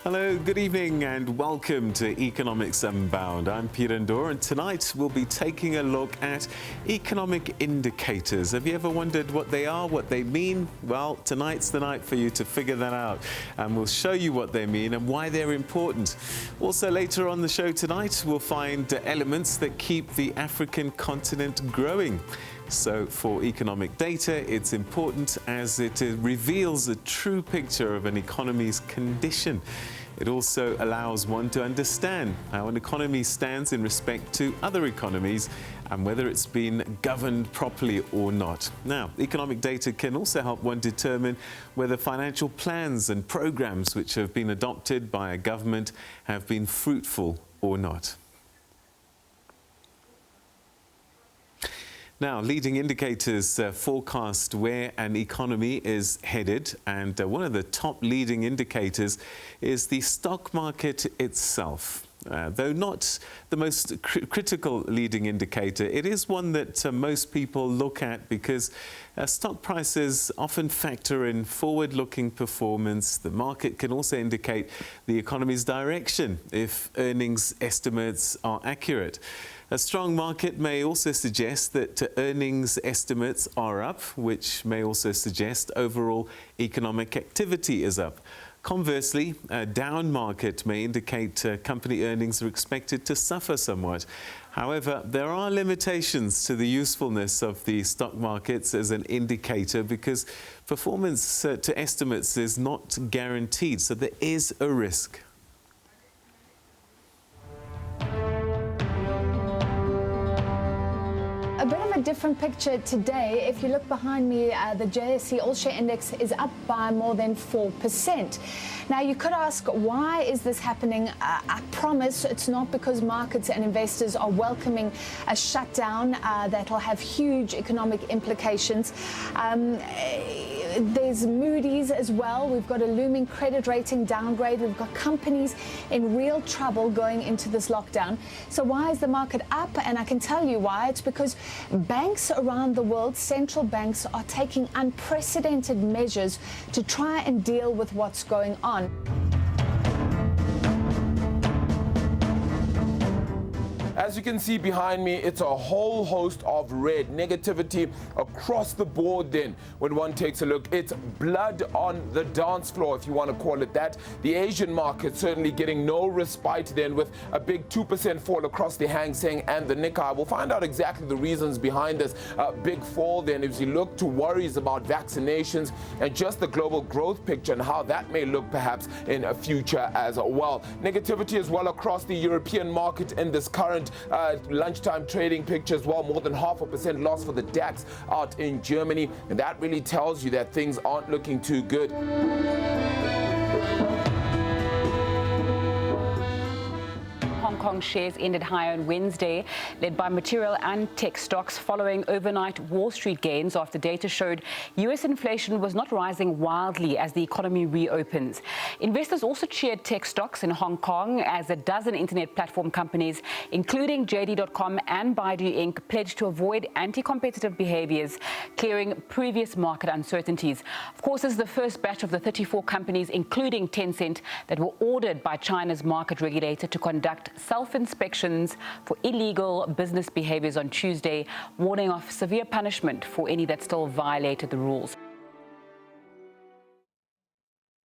Hello, good evening and welcome to Economics Unbound. I'm Peter Ndor and tonight we'll be taking a look at economic indicators. Have you ever wondered what they are, what they mean? Well, tonight's the night for you to figure that out and we'll show you what they mean and why they're important. Also later on the show tonight, we'll find elements that keep the African continent growing. So for economic data, it's important as it reveals a true picture of an economy's condition. It also allows one to understand how an economy stands in respect to other economies and whether it's been governed properly or not. Now, economic data can also help one determine whether financial plans and programs which have been adopted by a government have been fruitful or not. Now, leading indicators forecast where an economy is headed, and one of the top leading indicators is the stock market itself. Though not the most critical leading indicator, it is one that most people look at because stock prices often factor in forward-looking performance. The market can also indicate the economy's direction if earnings estimates are accurate. A strong market may also suggest that earnings estimates are up, which may also suggest overall economic activity is up. Conversely, a down market may indicate company earnings are expected to suffer somewhat. However, there are limitations to the usefulness of the stock markets as an indicator because performance to estimates is not guaranteed, so there is a risk. A bit of a different picture today. If you look behind me, the JSE All-Share Index is up by more than 4%. Now, you could ask, why is this happening? I promise it's not because markets and investors are welcoming a shutdown that'll have huge economic implications. There's Moody's as well. We've got a looming credit rating downgrade. We've got companies in real trouble going into this lockdown. So why is the market up? And I can tell you why. It's because banks around the world, central banks, are taking unprecedented measures to try and deal with what's going on. As you can see behind me, it's a whole host of red negativity across the board then. When one takes a look, it's blood on the dance floor, if you want to call it that. The Asian market certainly getting no respite then, with a big 2% fall across the Hang Seng and the Nikkei. We'll find out exactly the reasons behind this big fall then as you look to worries about vaccinations and just the global growth picture and how that may look perhaps in a future as well. Negativity as well across the European market in this current lunchtime trading picture as well. More than 0.5% loss for the DAX out in Germany, and that really tells you that things aren't looking too good. Hong Kong shares ended higher on Wednesday, led by material and tech stocks following overnight Wall Street gains after data showed U.S. inflation was not rising wildly as the economy reopens. Investors also cheered tech stocks in Hong Kong as a dozen internet platform companies, including JD.com and Baidu Inc., pledged to avoid anti-competitive behaviors, clearing previous market uncertainties. Of course, this is the first batch of the 34 companies, including Tencent, that were ordered by China's market regulator to conduct self-inspections for illegal business behaviors on Tuesday, warning of severe punishment for any that still violated the rules.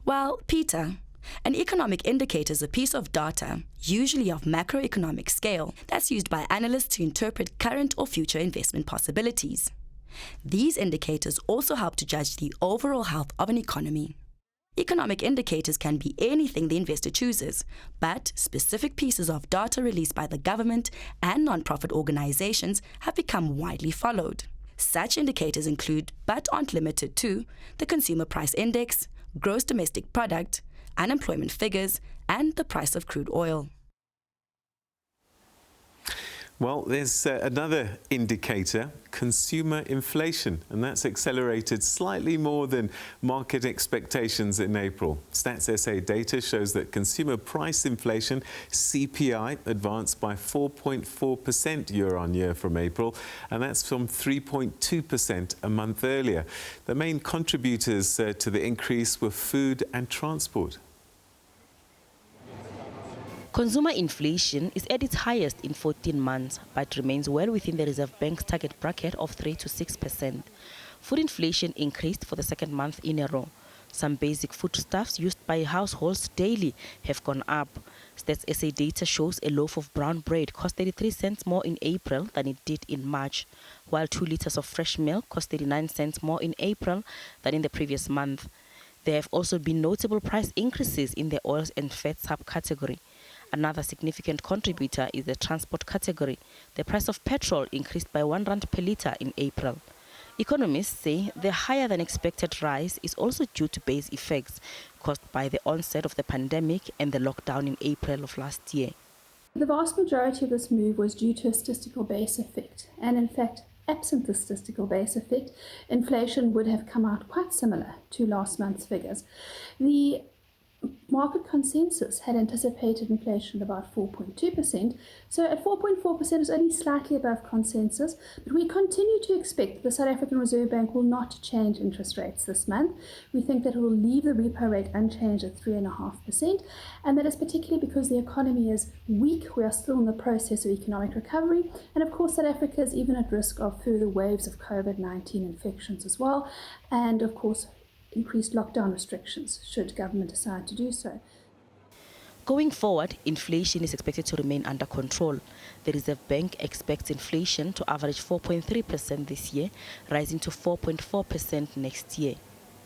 Well, Peter, an economic indicator is a piece of data, usually of macroeconomic scale, that's used by analysts to interpret current or future investment possibilities. These indicators also help to judge the overall health of an economy. Economic indicators can be anything the investor chooses, but specific pieces of data released by the government and non-profit organizations have become widely followed. Such indicators include, but aren't limited to, the Consumer Price Index, Gross Domestic Product, unemployment figures, and the price of crude oil. Well, there's another indicator, consumer inflation, and that's accelerated slightly more than market expectations in April. Stats SA data shows that consumer price inflation, CPI, advanced by 4.4% year-on-year from April, and that's from 3.2% a month earlier. The main contributors to the increase were food and transport. Consumer inflation is at its highest in 14 months, but remains well within the Reserve Bank's target bracket of 3 to 6%. Food inflation increased for the second month in a row. Some basic foodstuffs used by households daily have gone up. Stats SA data shows a loaf of brown bread cost 33 cents more in April than it did in March, while 2 liters of fresh milk cost 39 cents more in April than in the previous month. There have also been notable price increases in the oils and fats subcategory. Another significant contributor is the transport category. The price of petrol increased by R1 per litre in April. Economists say the higher than expected rise is also due to base effects caused by the onset of the pandemic and the lockdown in April of last year. The vast majority of this move was due to a statistical base effect, and in fact, absent the statistical base effect, inflation would have come out quite similar to last month's figures. The market consensus had anticipated inflation of about 4.2%, so at 4.4% is only slightly above consensus, but we continue to expect that the South African Reserve Bank will not change interest rates this month. We think that it will leave the repo rate unchanged at 3.5%, and that is particularly because the economy is weak. We are still in the process of economic recovery, and of course South Africa is even at risk of further waves of COVID-19 infections as well, and of course increased lockdown restrictions should government decide to do so. Going forward, inflation is expected to remain under control. The Reserve Bank expects inflation to average 4.3% this year, rising to 4.4% next year.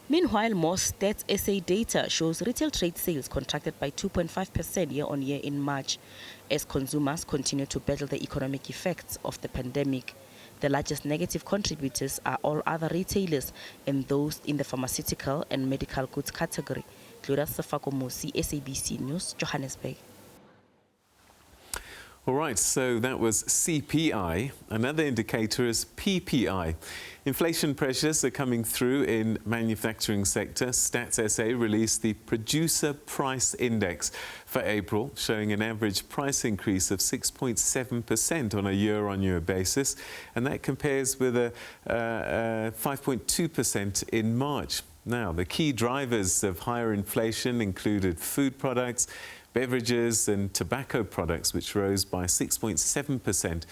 Meanwhile, more Stats SA data shows retail trade sales contracted by 2.5% year-on-year in March, as consumers continue to battle the economic effects of the pandemic. The largest negative contributors are all other retailers and those in the pharmaceutical and medical goods category. Gloria Safakomosi, SABC News, Johannesburg. All right, so that was CPI. Another indicator is PPI. Inflation pressures are coming through in manufacturing sector. Stats SA released the Producer Price Index for April, showing an average price increase of 6.7% on a year-on-year basis, and that compares with a 5.2% in March. Now, the key drivers of higher inflation included food products, beverages and tobacco products, which rose by 6.7%,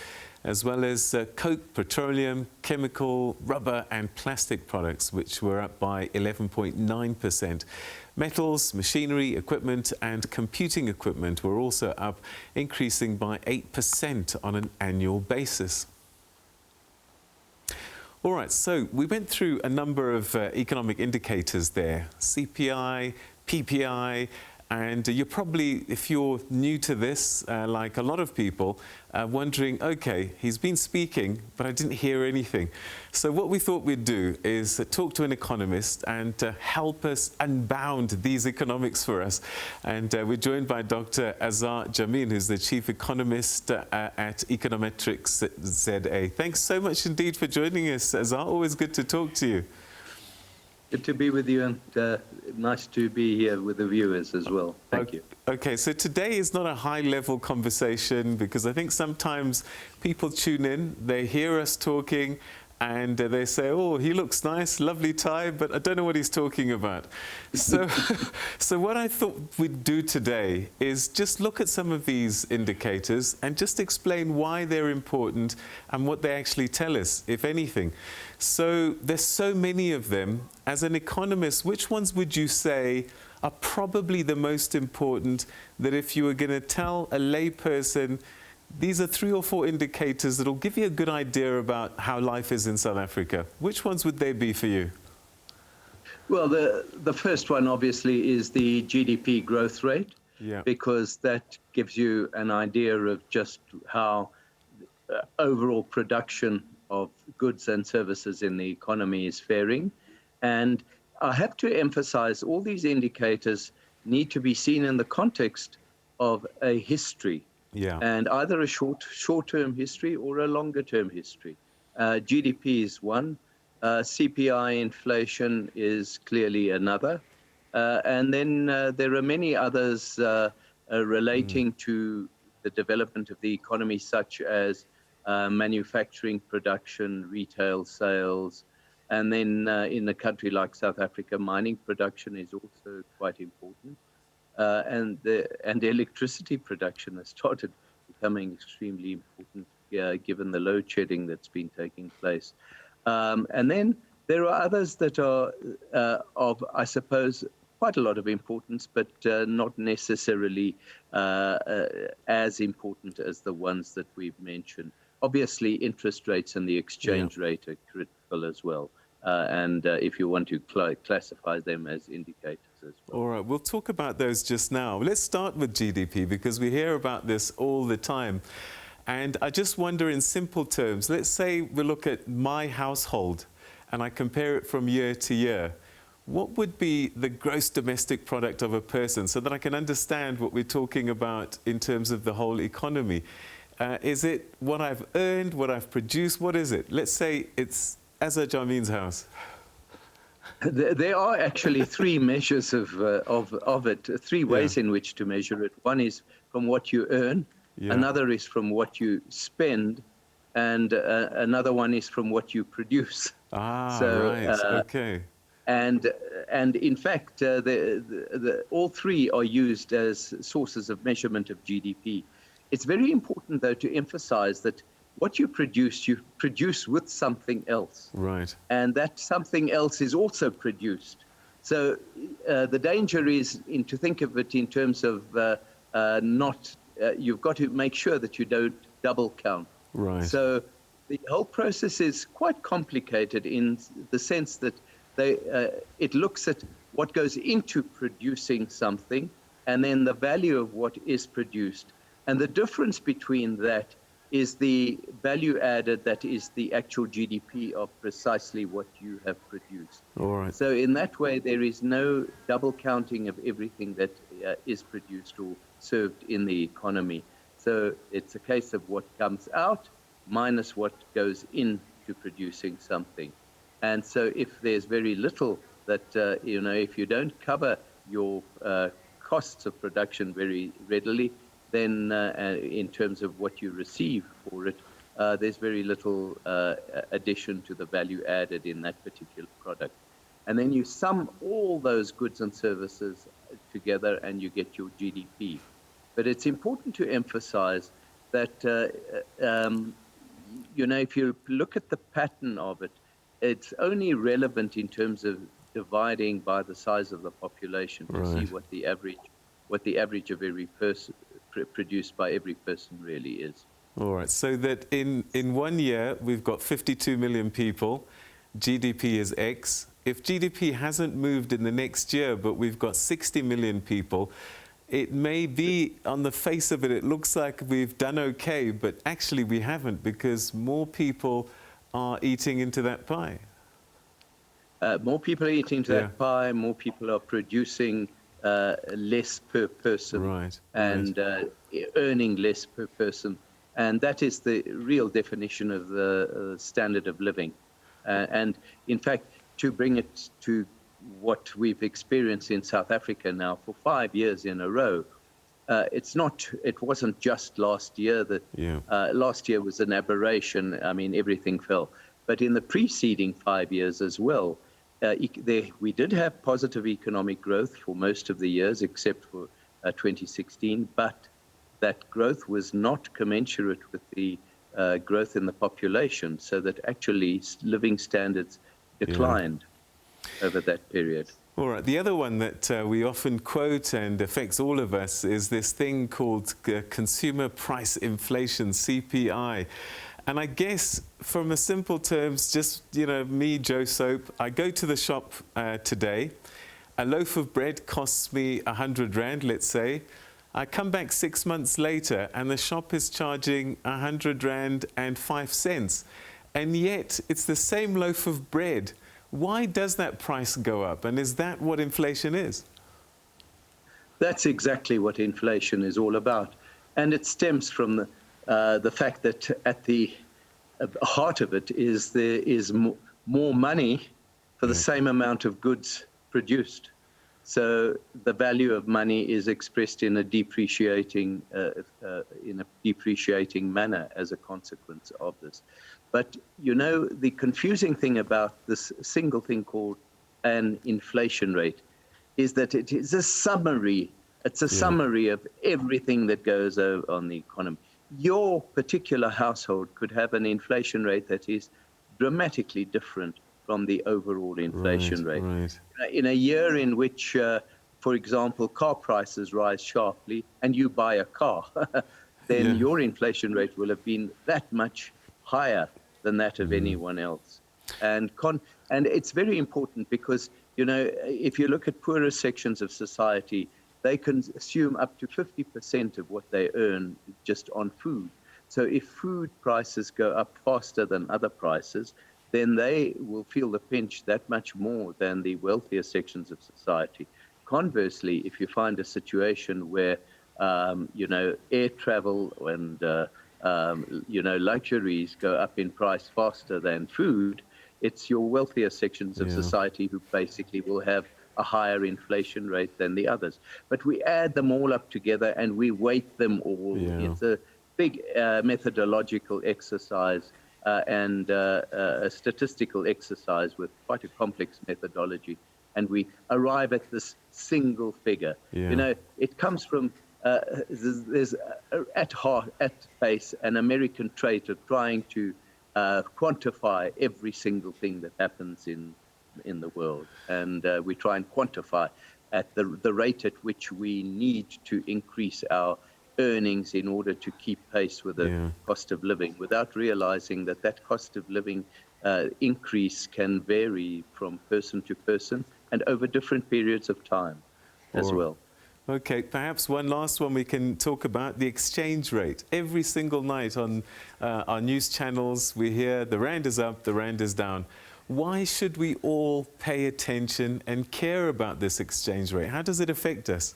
as well as coke, petroleum, chemical, rubber and plastic products, which were up by 11.9%. Metals, machinery, equipment and computing equipment were also up, increasing by 8% on an annual basis. All right, so we went through a number of economic indicators there, CPI, PPI, and you're probably, if you're new to this, like a lot of people, wondering, okay, he's been speaking, but I didn't hear anything. So what we thought we'd do is talk to an economist and help us unbound these economics for us. And we're joined by Dr. Azar Jamin, who's the Chief Economist at Econometrics ZA. Thanks so much indeed for joining us, Azar. Always good to talk to you. Good to be with you, and nice to be here with the viewers as well. Thank you. Okay, so today is not a high-level conversation because I think sometimes people tune in, they hear us talking, and they say, oh, he looks nice, lovely tie, but I don't know what he's talking about. So, so what I thought we'd do today is just look at some of these indicators and just explain why they're important and what they actually tell us, if anything. So there's so many of them. As an economist, which ones would you say are probably the most important, that if you were going to tell a layperson, these are 3 or 4 indicators that will give you a good idea about how life is in South Africa? Which ones would they be for you? Well, the first one obviously is the GDP growth rate, because that gives you an idea of just how overall production of goods and services in the economy is faring. And I have to emphasize all these indicators need to be seen in the context of a history. And either a short-term history or a longer-term history. GDP is one, CPI inflation is clearly another, and then there are many others relating to the development of the economy, such as manufacturing production, retail sales, and then in a country like South Africa, mining production is also quite important. and the electricity production has started becoming extremely important given the load shedding that's been taking place. And then there are others that are of, I suppose, quite a lot of importance, but not necessarily as important as the ones that we've mentioned. Obviously, interest rates and the exchange rate are critical as well. And if you want to classify them as indicators as well. All right, we'll talk about those just now. Let's start with GDP because we hear about this all the time. And I just wonder in simple terms, let's say we look at my household and I compare it from year to year. What would be the gross domestic product of a person so that I can understand what we're talking about in terms of the whole economy? Is it what I've earned, what I've produced? What is it? Let's say it's Azza Jamin's house. There are actually three measures of it, three ways in which to measure it. One is from what you earn, another is from what you spend, and another one is from what you produce. Okay. And in fact, all three are used as sources of measurement of GDP. It's very important, though, to emphasize that what you produce with something else. Right. And that something else is also produced. So the danger is to think of it in terms of you've got to make sure that you don't double count. Right. So the whole process is quite complicated in the sense that it looks at what goes into producing something and then the value of what is produced. And the difference between that is the value added that is the actual GDP of precisely what you have produced. All right. So in that way, there is no double counting of everything that is produced or served in the economy. So it's a case of what comes out minus what goes into producing something. And so if there's very little that, if you don't cover your costs of production very readily, then in terms of what you receive for it, there's very little addition to the value added in that particular product. And then you sum all those goods and services together and you get your GDP. But it's important to emphasize that, if you look at the pattern of it, it's only relevant in terms of dividing by the size of the population to see what the average of every person produced by every person really is. All right, so that in 1 year we've got 52 million people, GDP is X. If GDP hasn't moved in the next year, but we've got 60 million people, it may be, on the face of it, it looks like we've done okay, but actually we haven't because more people are eating into that pie. More people are eating into that pie, more people are producing less per person and earning less per person. And that is the real definition of the standard of living. And in fact, to bring it to what we've experienced in South Africa now for 5 years in a row, it wasn't just last year that last year was an aberration. I mean, everything fell. But in the preceding 5 years as well, we did have positive economic growth for most of the years, except for 2016. But that growth was not commensurate with the growth in the population, so that actually living standards declined over that period. All right. The other one that we often quote and affects all of us is this thing called consumer price inflation, CPI. And I guess from a simple terms, just, me, Joe Soap, I go to the shop today. A loaf of bread costs me 100 Rand, let's say. I come back 6 months later and the shop is charging 100 Rand and 5 cents. And yet it's the same loaf of bread. Why does that price go up? And is that what inflation is? That's exactly what inflation is all about. And it stems from the fact that at the heart of it is there is more money for the same amount of goods produced. So the value of money is expressed in a depreciating manner as a consequence of this. But the confusing thing about this single thing called an inflation rate is that it is a summary It's a summary of everything that goes on the economy. Your particular household could have an inflation rate that is dramatically different from the overall inflation rate. In a year in which, for example, car prices rise sharply and you buy a car, then your inflation rate will have been that much higher than that of anyone else. And it's very important because, you know, if you look at poorer sections of society, they consume up to 50% of what they earn just on food. So if food prices go up faster than other prices, then they will feel the pinch that much more than the wealthier sections of society. Conversely, if you find a situation where, you know, air travel and, you know, luxuries go up in price faster than food, it's your wealthier sections of society who basically will have a higher inflation rate than the others. But we add them all up together and we weight them all. It's a big methodological exercise and a statistical exercise with quite a complex methodology. And we arrive at this single figure. You know, it comes from, there's at base, an American trait of trying to quantify every single thing that happens in the world. And we try and quantify at the rate at which we need to increase our earnings in order to keep pace with the cost of living, without realizing that that cost of living increase can vary from person to person and over different periods of time as well. Okay, perhaps one last one we can talk about, the exchange rate. Every single night on our news channels, we hear the rand is up, the rand is down. Why should we all pay attention and care about this exchange rate? How does it affect us?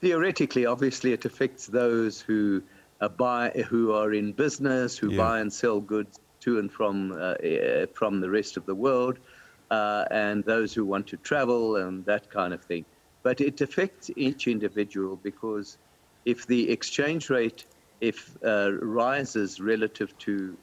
Theoretically, obviously, it affects those who are in business, who buy and sell goods to and from the rest of the world, and those who want to travel and that kind of thing. But it affects each individual because if the exchange rate rises relative to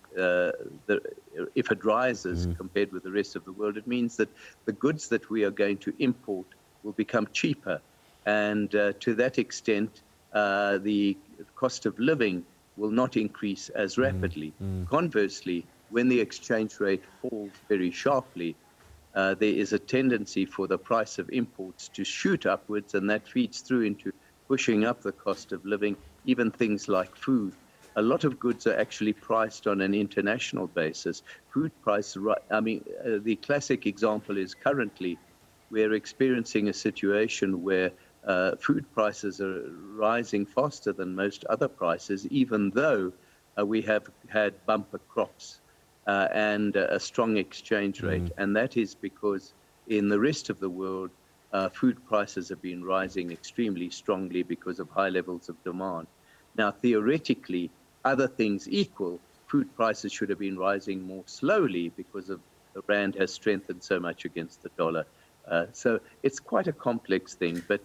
if it rises compared with the rest of the world, it means that the goods that we are going to import will become cheaper. And to that extent, the cost of living will not increase as rapidly. Conversely, when the exchange rate falls very sharply, there is a tendency for the price of imports to shoot upwards, and that feeds through into pushing up the cost of living, even things like food. A lot of goods are actually priced on an international basis. Food price, I mean, the classic example is currently we're experiencing a situation where food prices are rising faster than most other prices, even though we have had bumper crops and a strong exchange rate. And that is because in the rest of the world, food prices have been rising extremely strongly because of high levels of demand. Now, theoretically, other things equal, food prices should have been rising more slowly because of the rand has strengthened so much against the dollar. So it's quite a complex thing, but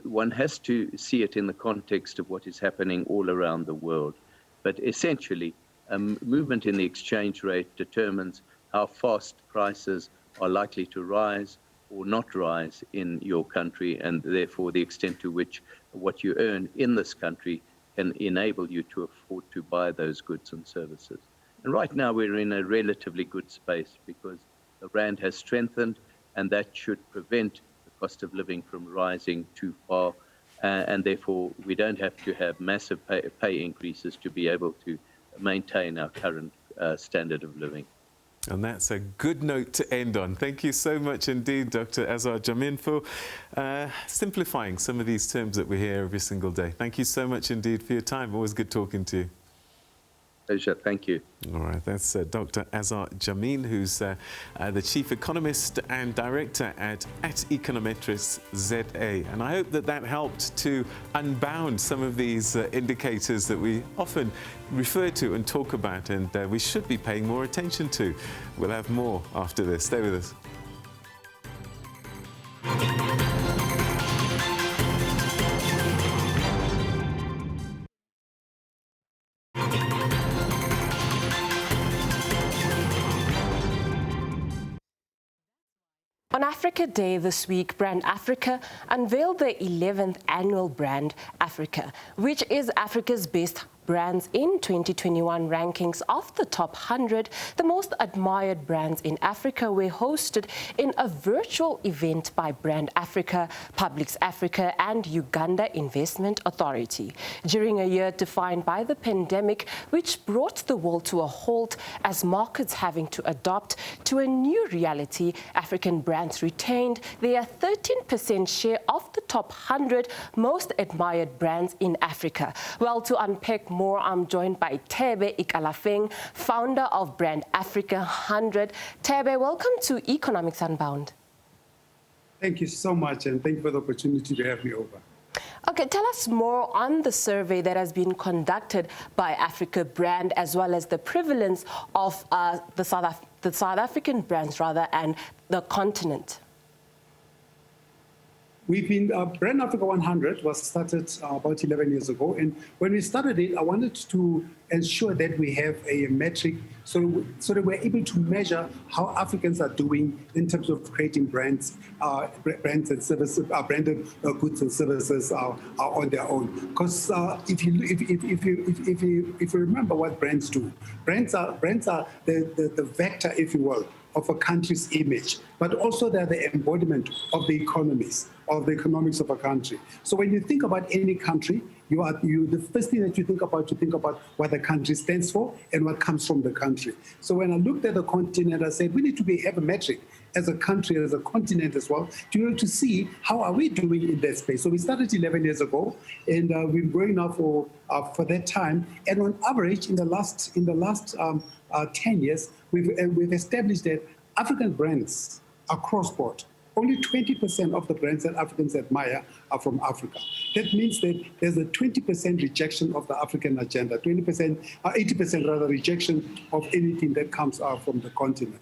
one has to see it in the context of what is happening all around the world. But essentially, movement in the exchange rate determines how fast prices are likely to rise or not rise in your country, and therefore the extent to which what you earn in this country can enable you to afford to buy those goods and services. And right now we're in a relatively good space because the rand has strengthened, and that should prevent the cost of living from rising too far, and therefore we don't have to have massive pay increases to be able to maintain our current standard of living. And that's a good note to end on. Thank you so much indeed, Dr. Azar Jamin, for simplifying some of these terms that we hear every single day. Thank you so much indeed for your time. Always good talking to you. Pleasure. Thank you. All right, that's Dr. Azar Jamin, who's the Chief Economist and Director at Econometrics ZA. And I hope that that helped to unbound some of these indicators that we often refer to and talk about, and we should be paying more attention to. We'll have more after this. Stay with us. On Africa Day this week, Brand Africa unveiled the 11th annual Brand Africa, which is Africa's best brands in 2021 rankings of the top 100. The most admired brands in Africa were hosted in a virtual event by Brand Africa, Publix Africa and Uganda Investment Authority. During a year defined by the pandemic, which brought the world to a halt as markets having to adapt to a new reality, African brands retained their 13% share of the top 100 most admired brands in Africa. Well, to unpack more, I'm joined by Thebe Ikalafeng, founder of Brand Africa 100. Thebe, welcome to Economics Unbound. Thank you so much, and thank you for the opportunity to have me over. Okay, tell us more on the survey that has been conducted by Africa Brand, as well as the prevalence of the South African brands, and the continent. We've been, Brand Africa 100 was started about 11 years ago. And when we started it, I wanted to ensure that we have a metric so that we're able to measure how Africans are doing in terms of creating brands and services, branded goods and services on their own. Because if you remember what brands do, brands are the vector, if you will, of a country's image, but also they're the embodiment of the economies, of the economics of a country. So when you think about any country, the first thing that you think about what the country stands for and what comes from the country. So when I looked at the continent, I said we need to have a metric as a country, as a continent as well, to see how are we doing in that space. So we started 11 years ago, and we've been growing now for that time. And on average, in the last 10 years, we've established that African brands across board, only 20% of the brands that Africans admire are from Africa. That means that there's a 20% rejection of the African agenda, 80% rather rejection of anything that comes from the continent.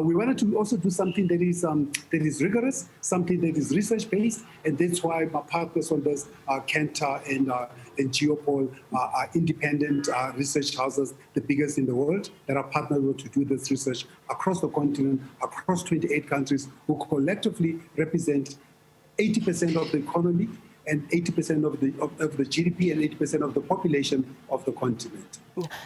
We wanted to also do something that is rigorous, something that is research-based, and that's why my partners on this, Kantar and Geopol, are independent research houses, the biggest in the world, that are partnered to do this research across the continent, across 28 countries, who collectively represent 80% of the economy and 80% of the GDP and 80% of the population of the continent.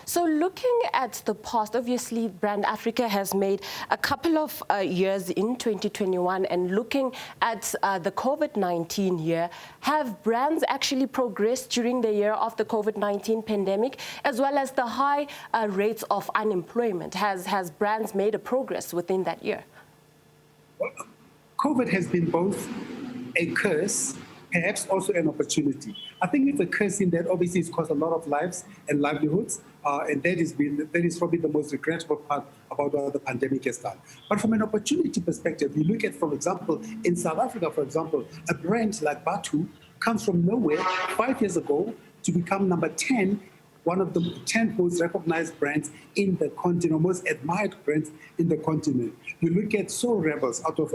So looking at the past, obviously Brand Africa has made a couple of years in 2021, and looking at the COVID-19 year, have brands actually progressed during the year of the COVID-19 pandemic, as well as the high rates of unemployment? Has brands made a progress within that year? Well, COVID has been both a curse, perhaps also an opportunity. I think it's a curse in that obviously it's cost a lot of lives and livelihoods, and that is probably the most regrettable part about what the pandemic has done. But from an opportunity perspective, you look at, for example, in South Africa, for example, a brand like Batu comes from nowhere 5 years ago to become number 10, one of the 10 most recognized brands in the continent, most admired brands in the continent. You look at Soul Rebels out of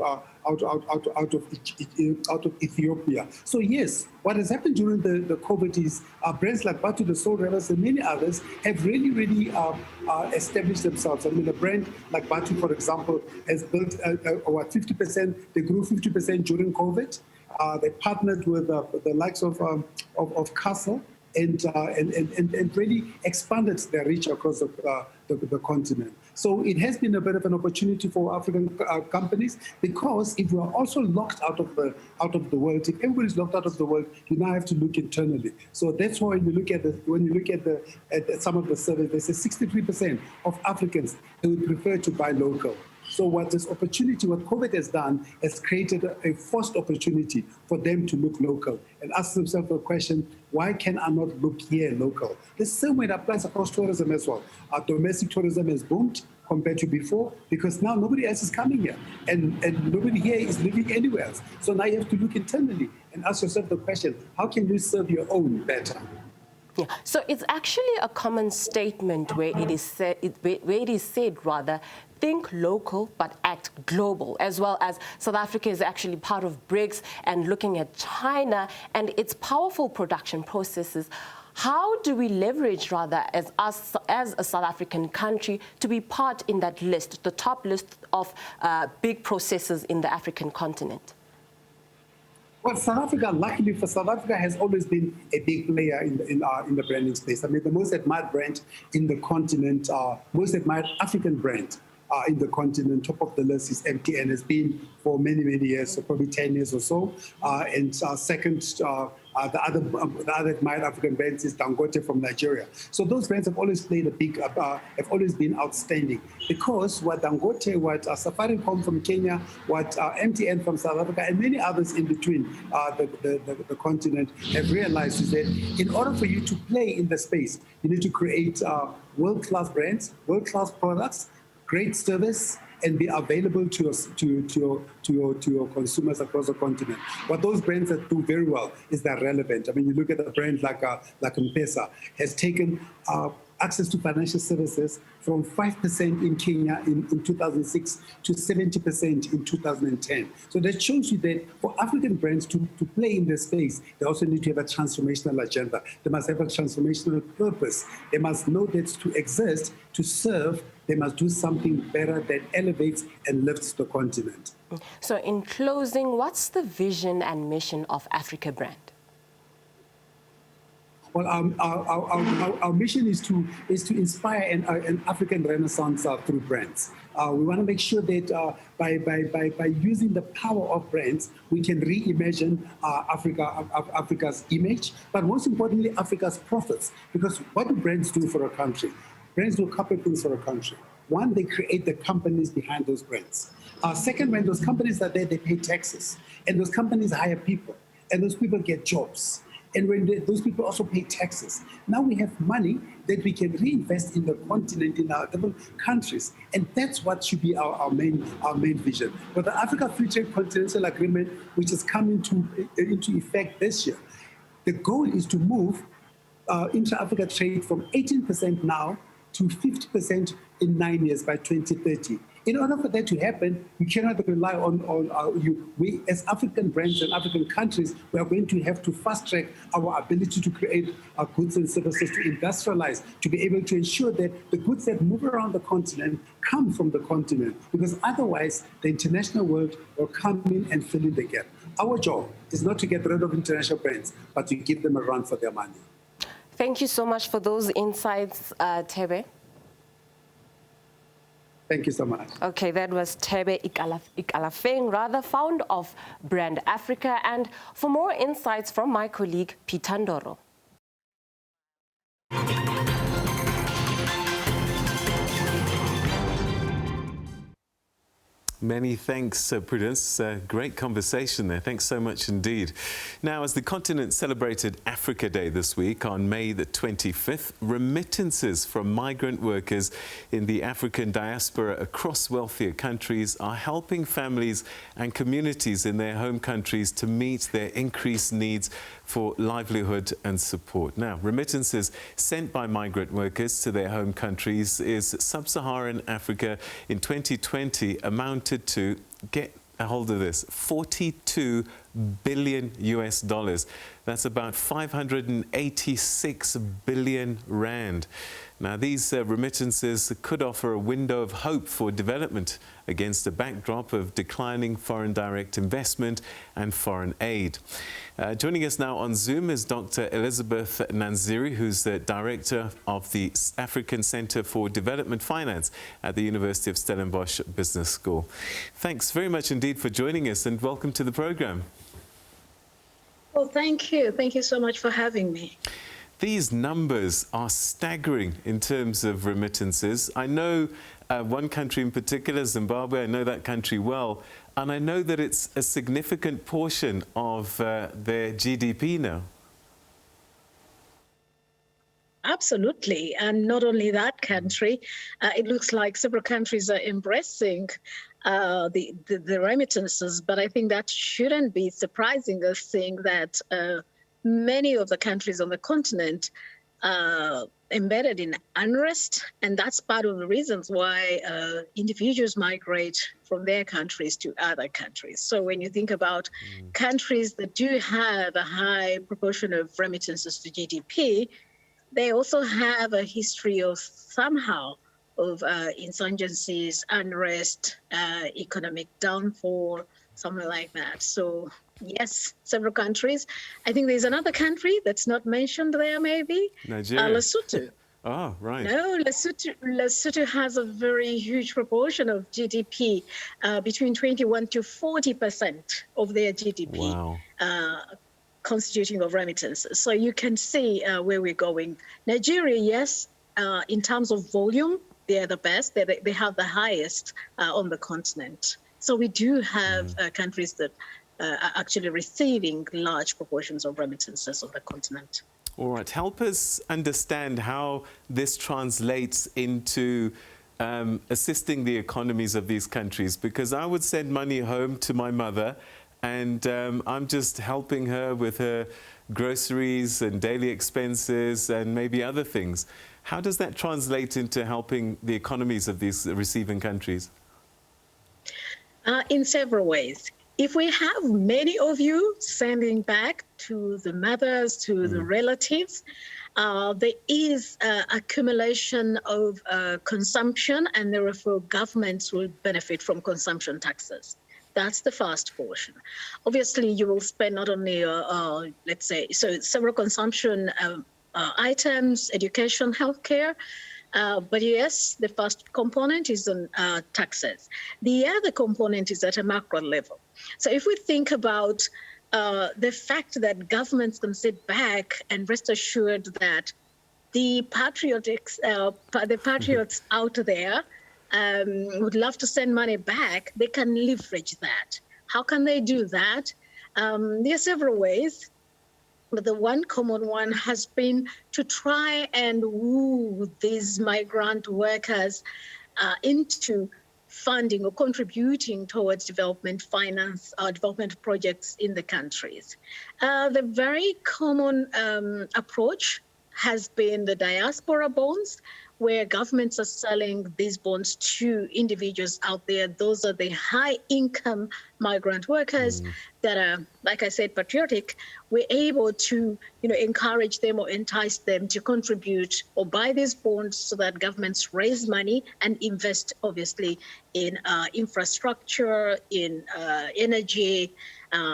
Ethiopia. So yes, what has happened during the COVID is brands like Batu, the Soul Rebels, and many others have really established themselves. I mean, a brand like Batu, for example, has built 50%. They grew 50% during COVID. They partnered with the likes of Castle. And really expanded their reach across the continent. So it has been a bit of an opportunity for African companies, because if we are also locked out of the world, if everybody's locked out of the world, you now have to look internally. So that's why when you look at some of the surveys, they say 63% of Africans would prefer to buy local. So what COVID has done has created a forced opportunity for them to look local and ask themselves the question, why can I not look here local? The same way that applies across tourism as well. Our domestic tourism has boomed compared to before, because now nobody else is coming here, and nobody here is living anywhere else. So now you have to look internally and ask yourself the question, how can you serve your own better? Yeah. So it's actually a common statement where it is said, think local but act global, as well as South Africa is actually part of BRICS, and looking at China and its powerful production processes. How do we leverage, rather, as a South African country, to be part in that list, the top list of big processors in the African continent? Well, South Africa, luckily for South Africa, has always been a big player in the branding space. I mean, the most admired brand in the continent, most admired African brand in the continent, top of the list is MTN, has been for many, many years, so probably 10 years or so. And second, the other admired African brands is Dangote from Nigeria. So those brands have always played a big, have always been outstanding, because what Dangote, what Safaricom from Kenya, what MTN from South Africa, and many others in between the continent have realized is that in order for you to play in the space, you need to create world-class brands, world-class products, great service, and be available to your consumers across the continent. What those brands that do very well is they're relevant. I mean, you look at a brand like M-Pesa, has taken access to financial services from 5% in Kenya in 2006 to 70% in 2010. So that shows you that for African brands to play in this space, they also need to have a transformational agenda. They must have a transformational purpose. They must know that to exist, to serve, they must do something better that elevates and lifts the continent. So in closing, what's the vision and mission of Africa Brand? Well, our mission is to inspire an African renaissance through brands. We want to make sure that by using the power of brands, we can reimagine Africa's image, but most importantly, Africa's profits. Because what do brands do for a country? Brands do a couple of things for a country. One, they create the companies behind those brands. Second, when those companies are there, they pay taxes. And those companies hire people. And those people get jobs. And when those people also pay taxes. Now we have money that we can reinvest in the continent, in our different countries. And that's what should be our main vision. But the Africa Free Trade Continental Agreement, which is coming into effect this year, the goal is to move intra-Africa trade from 18% now to 50% in 9 years by 2030. In order for that to happen, we cannot rely on we as African brands and African countries, we are going to have to fast-track our ability to create our goods and services, to industrialize, to be able to ensure that the goods that move around the continent come from the continent, because otherwise the international world will come in and fill in the gap. Our job is not to get rid of international brands, but to give them a run for their money. Thank you so much for those insights, Thebe. Thank you so much. Okay, that was Thebe Ikalafeng, rather, founder of Brand Africa. And for more insights from my colleague, Peter Ndoro. Many thanks, Prudence. Great conversation there. Thanks so much indeed. Now, as the continent celebrated Africa Day this week on May the 25th, remittances from migrant workers in the African diaspora across wealthier countries are helping families and communities in their home countries to meet their increased needs for livelihood and support. Now, remittances sent by migrant workers to their home countries is sub-Saharan Africa in 2020 amounted to, get a hold of this, $42 billion US. That's about 586 billion rand. Now, these remittances could offer a window of hope for development against a backdrop of declining foreign direct investment and foreign aid. Joining us now on Zoom is Dr. Elizabeth Nanziri, who's the Director of the African Center for Development Finance at the University of Stellenbosch Business School. Thanks very much indeed for joining us, and welcome to the program. Well, thank you. Thank you so much for having me. These numbers are staggering in terms of remittances. I know one country in particular, Zimbabwe, I know that country well, and I know that it's a significant portion of their GDP now. Absolutely. And not only that country, it looks like several countries are embracing the remittances, but I think that shouldn't be surprising us, seeing that many of the countries on the continent embedded in unrest, and that's part of the reasons why individuals migrate from their countries to other countries. So when you think about countries that do have a high proportion of remittances to GDP, they also have a history of somehow of insurgencies, unrest, economic downfall, something like that. So yes, several countries. I think there's another country that's not mentioned there, maybe. Nigeria. Lesotho. Oh, right. No, Lesotho has a very huge proportion of GDP, between 21 to 40% of their GDP. Wow. Constituting of remittances. So you can see where we're going. Nigeria, yes, in terms of volume, they're the best. They have the highest on the continent. So we do have countries that are actually receiving large proportions of remittances on the continent. All right. Help us understand how this translates into assisting the economies of these countries, because I would send money home to my mother, and I'm just helping her with her groceries and daily expenses and maybe other things. How does that translate into helping the economies of these receiving countries? In several ways. If we have many of you sending back to the mothers, to the relatives, there is accumulation of consumption, and therefore governments will benefit from consumption taxes. That's the first portion. Obviously, you will spend not only, let's say, so several consumption items, education, healthcare, but yes, the first component is on taxes. The other component is at a macro level. So if we think about the fact that governments can sit back and rest assured that the patriots out there would love to send money back, they can leverage that. How can they do that? There are several ways, but the one common one has been to try and woo these migrant workers into funding or contributing towards development finance or development projects in the countries. The very common approach has been the diaspora bonds, where governments are selling these bonds to individuals out there. Those are the high-income migrant workers that are, like I said, patriotic. We're able to, encourage them or entice them to contribute or buy these bonds so that governments raise money and invest, obviously, in infrastructure, in energy,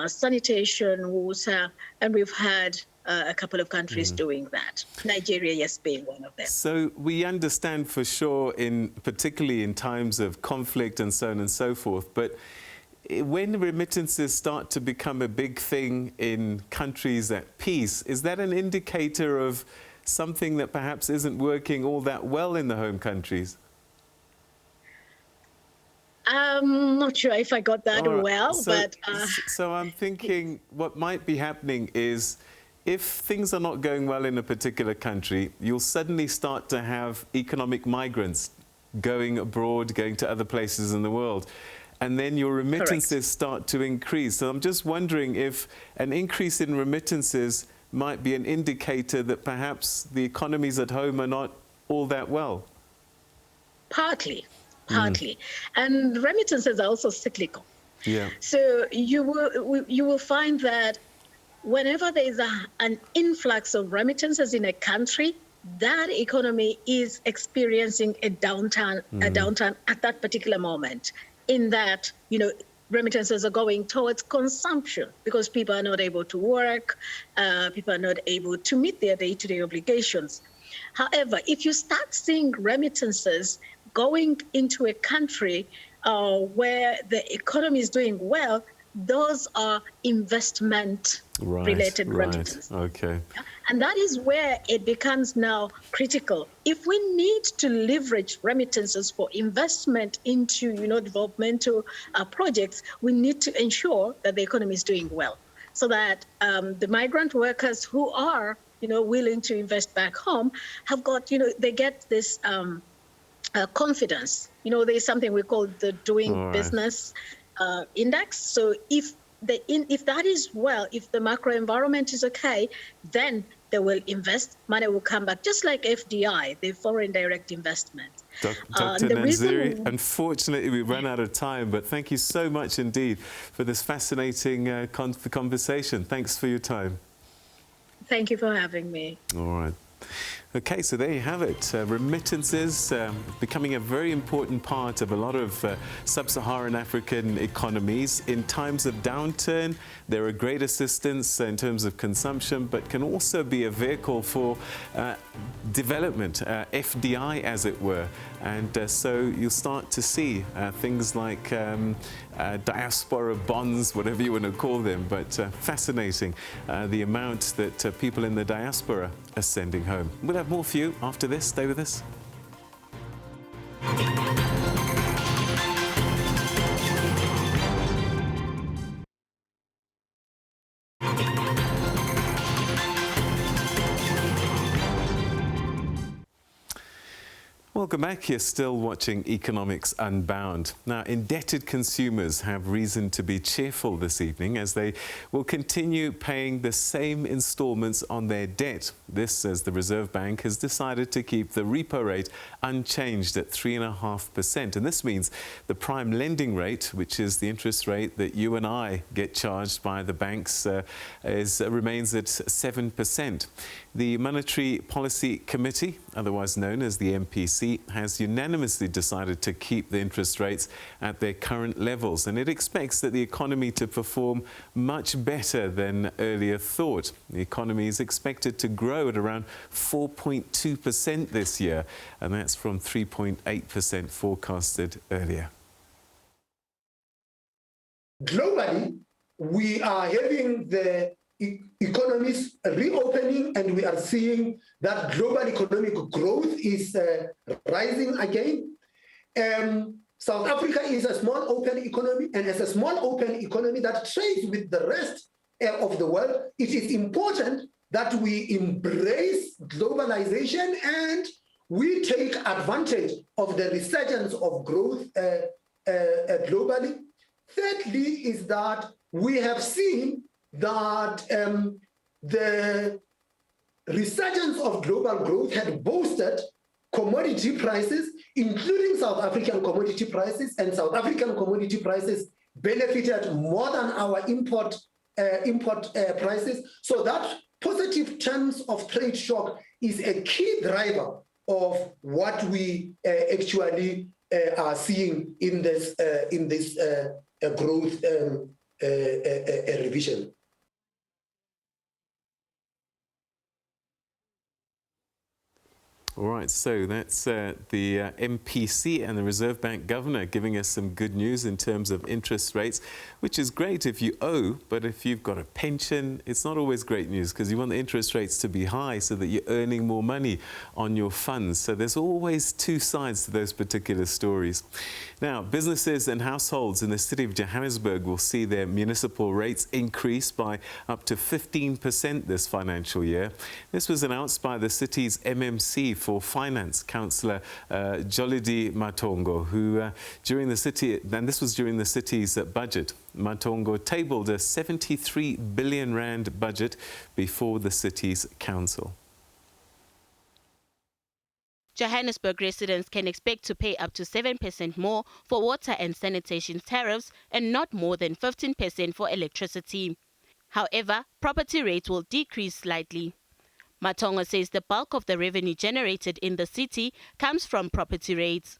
sanitation, water, and we've had a couple of countries doing that. Nigeria, yes, being one of them. So we understand for sure, particularly in times of conflict and so on and so forth, but when remittances start to become a big thing in countries at peace, is that an indicator of something that perhaps isn't working all that well in the home countries? I'm not sure if I got that well, but... So I'm thinking what might be happening is, if things are not going well in a particular country, you'll suddenly start to have economic migrants going abroad, going to other places in the world. And then your remittances start to increase. So I'm just wondering if an increase in remittances might be an indicator that perhaps the economies at home are not all that well. Partly. And remittances are also cyclical. Yeah. So you will find that whenever there is an influx of remittances in a country, that economy is experiencing a downturn at that particular moment, in that, remittances are going towards consumption because people are not able to work, people are not able to meet their day-to-day obligations. However, if you start seeing remittances going into a country where the economy is doing well, those are investment-related remittances. Okay. And that is where it becomes now critical. If we need to leverage remittances for investment into, developmental projects, we need to ensure that the economy is doing well, so that the migrant workers who are, willing to invest back home have got, they get this confidence. There's something we call the doing business index. So if that is well, if the macro environment is okay, then they will invest, money will come back, just like FDI, the foreign direct investment. Dr. Nanziri, unfortunately, we run out of time, but thank you so much indeed for this fascinating conversation. Thanks for your time. Thank you for having me. All right. Okay, so there you have it. Remittances becoming a very important part of a lot of sub-Saharan African economies. In times of downturn, they're a great assistance in terms of consumption, but can also be a vehicle for development, FDI as it were. And so you'll start to see things like diaspora bonds, whatever you want to call them, but fascinating the amount that people in the diaspora are sending home. We'll have more for you after this. Stay with us. Welcome back. You're still watching Economics Unbound. Now, indebted consumers have reason to be cheerful this evening as they will continue paying the same installments on their debt. This as the Reserve Bank has decided to keep the repo rate unchanged at 3.5%. And this means the prime lending rate, which is the interest rate that you and I get charged by the banks, remains at 7%. The Monetary Policy Committee, otherwise known as the MPC, has unanimously decided to keep the interest rates at their current levels, and it expects that the economy to perform much better than earlier thought. The economy is expected to grow at around 4.2% this year, and that's from 3.8% forecasted earlier. Globally, we are having the economies reopening, and we are seeing that global economic growth is rising again. South Africa is a small open economy, and as a small open economy that trades with the rest of the world, it is important that we embrace globalization and we take advantage of the resurgence of growth globally. Thirdly is that we have seen that the resurgence of global growth had boosted commodity prices, including South African commodity prices, and South African commodity prices benefited more than our import prices. So that positive terms of trade shock is a key driver of what we actually are seeing in this growth revision. All right, so that's the MPC and the Reserve Bank Governor giving us some good news in terms of interest rates, which is great if you owe, but if you've got a pension, it's not always great news because you want the interest rates to be high so that you're earning more money on your funds. So there's always two sides to those particular stories. Now, businesses and households in the city of Johannesburg will see their municipal rates increase by up to 15% this financial year. This was announced by the city's MMC for Finance, Councillor Jolidi Matongo, who during the city, and this was during the city's budget, Matongo tabled a 73 billion rand budget before the city's council. Johannesburg residents can expect to pay up to 7% more for water and sanitation tariffs and not more than 15% for electricity. However, property rates will decrease slightly. Matongo says the bulk of the revenue generated in the city comes from property rates.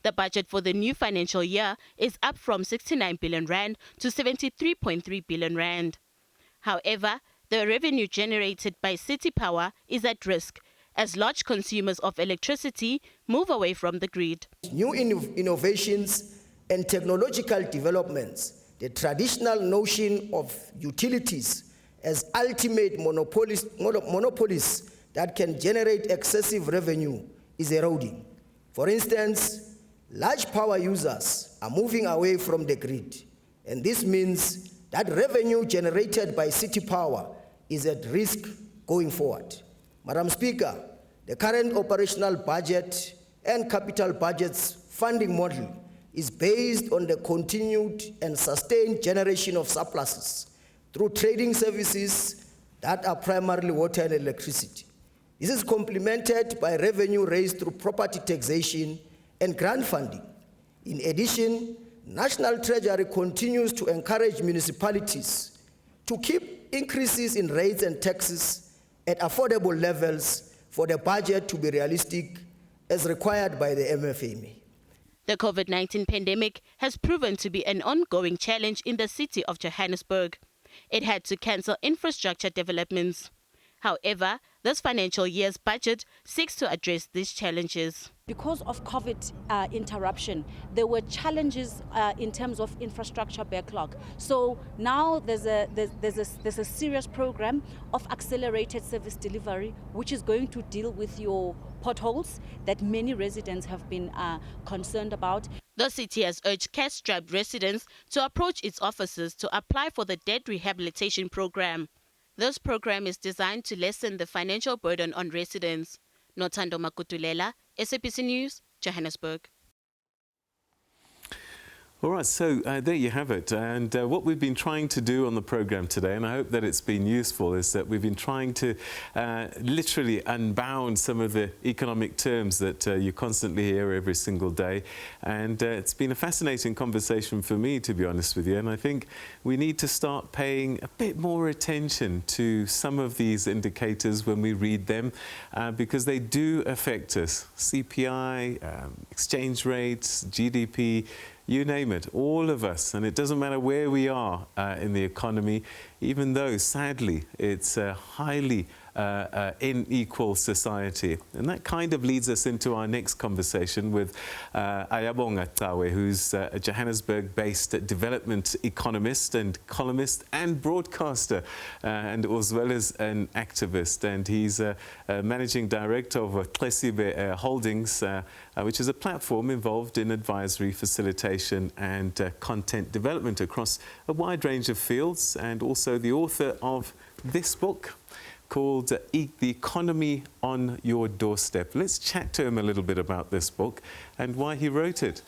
The budget for the new financial year is up from 69 billion rand to 73.3 billion rand. However, the revenue generated by City Power is at risk as large consumers of electricity move away from the grid. New innovations and technological developments, the traditional notion of utilities as ultimate monopolies that can generate excessive revenue is eroding. For instance, large power users are moving away from the grid, and this means that revenue generated by City Power is at risk going forward. Madam Speaker, the current operational budget and capital budget's funding model is based on the continued and sustained generation of surpluses through trading services that are primarily water and electricity. This is complemented by revenue raised through property taxation and grant funding. In addition, National Treasury continues to encourage municipalities to keep increases in rates and taxes at affordable levels for the budget to be realistic as required by the MFMA. The COVID-19 pandemic has proven to be an ongoing challenge in the city of Johannesburg. It had to cancel infrastructure developments. However, this financial year's budget seeks to address these challenges. Because of COVID interruption, there were challenges in terms of infrastructure backlog. So now there's a serious program of accelerated service delivery, which is going to deal with your potholes that many residents have been concerned about. The city has urged cash-strapped residents to approach its offices to apply for the debt rehabilitation program. This program is designed to lessen the financial burden on residents. Nothando Makutulela, SABC News, Johannesburg. All right, so there you have it. And what we've been trying to do on the program today, and I hope that it's been useful, is that we've been trying to literally unbound some of the economic terms that you constantly hear every single day. And it's been a fascinating conversation for me, to be honest with you. And I think we need to start paying a bit more attention to some of these indicators when we read them, because they do affect us. CPI, exchange rates, GDP, you name it, all of us, and it doesn't matter where we are in the economy, even though, sadly, it's a highly unequal society. And that kind of leads us into our next conversation with Ayabonga Tawe, who's a Johannesburg-based development economist and columnist and broadcaster, and as well as an activist. And he's a managing director of Tlesibe Holdings, which is a platform involved in advisory, facilitation and content development across a wide range of fields, and also the author of this book called The Economy on Your Doorstep. Let's chat to him a little bit about this book and why he wrote it.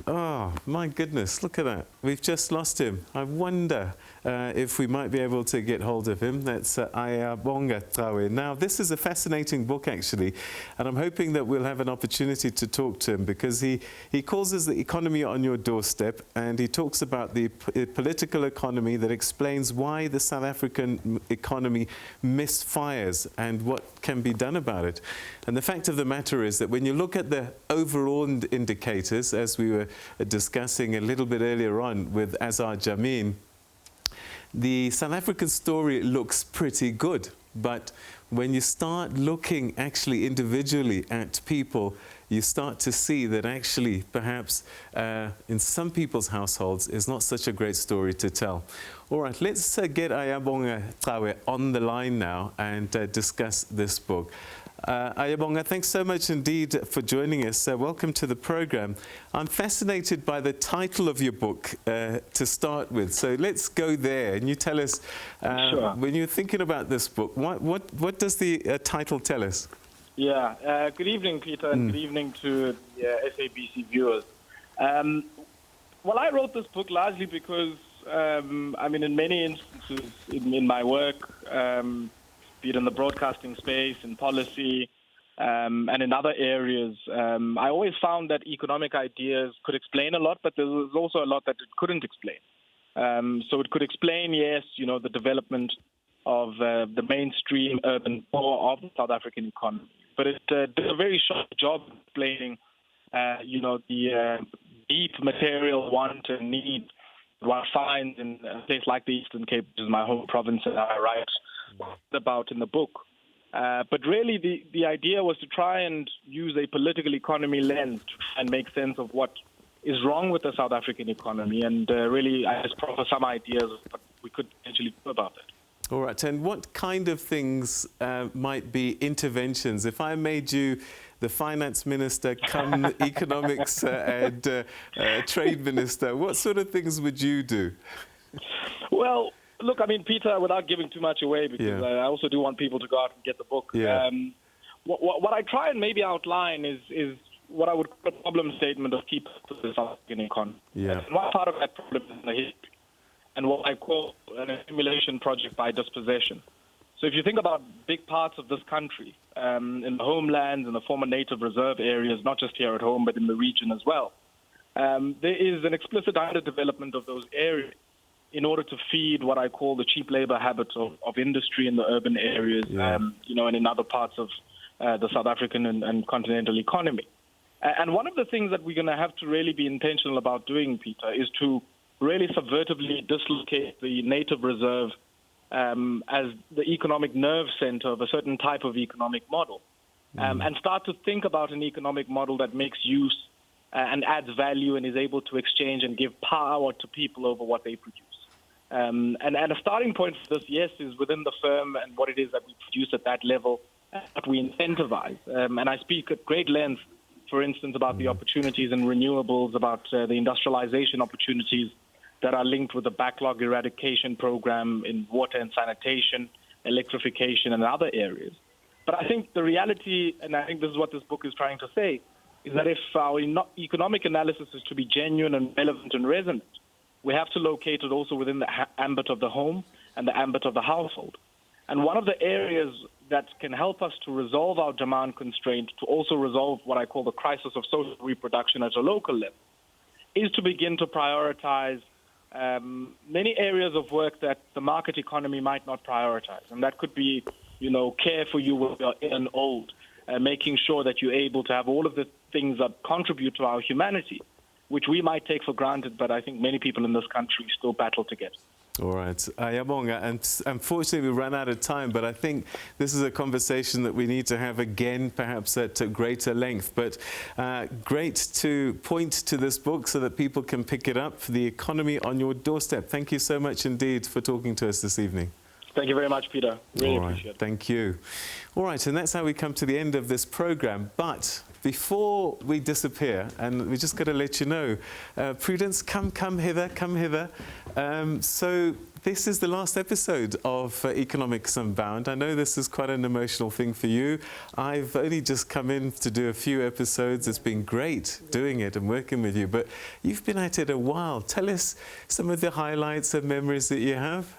Oh, my goodness, look at that. We've just lost him. I wonder if we might be able to get hold of him. That's Ayabonga Tawe. Now, this is a fascinating book, actually, and I'm hoping that we'll have an opportunity to talk to him, because he calls us The Economy on Your Doorstep, and he talks about the political economy that explains why the South African economy misfires and what can be done about it. And the fact of the matter is that when you look at the overall indicators, as we were discussing a little bit earlier on with Azar Jamin, the South African story looks pretty good. But when you start looking actually individually at people, you start to see that actually perhaps in some people's households is not such a great story to tell. All right, let's get Ayabonga Tawe on the line now and discuss this book. Ayabonga, thanks so much indeed for joining us. Welcome to the program. I'm fascinated by the title of your book to start with. So let's go there, and you tell us, sure. When you're thinking about this book, what does the title tell us? Yeah, good evening, Peter, and good evening to the SABC viewers. Well, I wrote this book largely because, I mean, in many instances in my work, be it in the broadcasting space, in policy, and in other areas, I always found that economic ideas could explain a lot, but there was also a lot that it couldn't explain. So it could explain, yes, the development of the mainstream urban core of the South African economy. But it did a very short job explaining, the deep material want and need one finds in a place like the Eastern Cape, which is my home province, and I write about in the book. But really, the idea was to try and use a political economy lens to try and make sense of what is wrong with the South African economy, and really, I just proffer some ideas of what we could potentially do about it. All right, and what kind of things might be interventions? If I made you the finance minister, come economics and trade minister, what sort of things would you do? Well, look, I mean, Peter, without giving too much away, because I also do want people to go out and get the book. Yeah. What I try and maybe outline is what I would call a problem statement of key parts of the South African economy. Yeah. And one part of that problem is the history. and what I call an accumulation project by dispossession. So if you think about big parts of this country, in the homelands and the former native reserve areas, not just here at home, but in the region as well, there is an explicit underdevelopment of those areas in order to feed what I call the cheap labor habits of industry in the urban areas, and in other parts of the South African and continental economy. And one of the things that we're going to have to really be intentional about doing, Peter, is to really subvertively dislocate the native reserve as the economic nerve center of a certain type of economic model, and start to think about an economic model that makes use and adds value and is able to exchange and give power to people over what they produce. And a starting point for this, yes, is within the firm and what it is that we produce at that level, that we incentivize. And I speak at great length, for instance, about the opportunities in renewables, about the industrialization opportunities that are linked with the backlog eradication program in water and sanitation, electrification, and other areas. But I think the reality, and I think this is what this book is trying to say, is that if our economic analysis is to be genuine and relevant and resonant, we have to locate it also within the ambit of the home and the ambit of the household. And one of the areas that can help us to resolve our demand constraint, to also resolve what I call the crisis of social reproduction at a local level, is to begin to prioritize many areas of work that the market economy might not prioritize. And that could be, care for you when you're ill and old, making sure that you're able to have all of the things that contribute to our humanity, which we might take for granted, but I think many people in this country still battle to get. All right. Ayabonga, and unfortunately we ran out of time, but I think this is a conversation that we need to have again, perhaps at greater length. But great to point to this book so that people can pick it up, The Economy on Your Doorstep. Thank you so much indeed for talking to us this evening. Thank you very much, Peter. Really appreciate it. Thank you. All right, and that's how we come to the end of this program. But before we disappear, and we just got to let you know, Prudence, come hither. So this is the last episode of Economics Unbound. I know this is quite an emotional thing for you. I've only just come in to do a few episodes. It's been great doing it and working with you, but you've been at it a while. Tell us some of the highlights and memories that you have.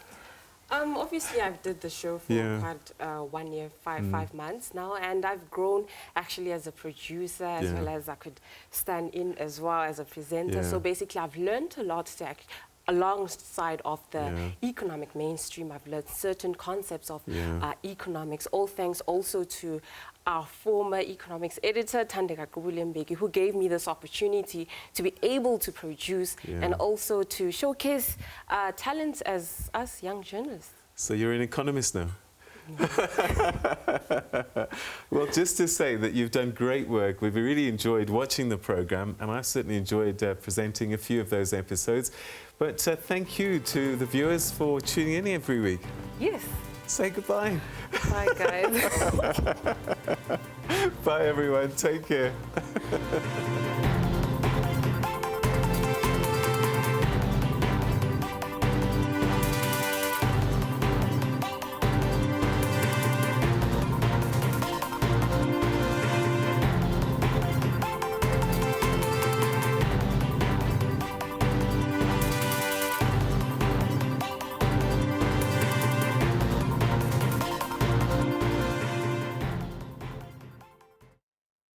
Obviously, I've did the show for quite 1 year, five months now, and I've grown actually as a producer as well as I could stand in as well as a presenter. So basically, I've learned a lot alongside of the economic mainstream. I've learned certain concepts of economics, all thanks also to our former economics editor, Thandeka Kubulembeki, who gave me this opportunity to be able to produce and also to showcase talents as us young journalists. So you're an economist now? Well, just to say that you've done great work. We've really enjoyed watching the program, and I've certainly enjoyed presenting a few of those episodes. But thank you to the viewers for tuning in every week. Yes. Say goodbye. Bye, guys. Bye, everyone. Take care.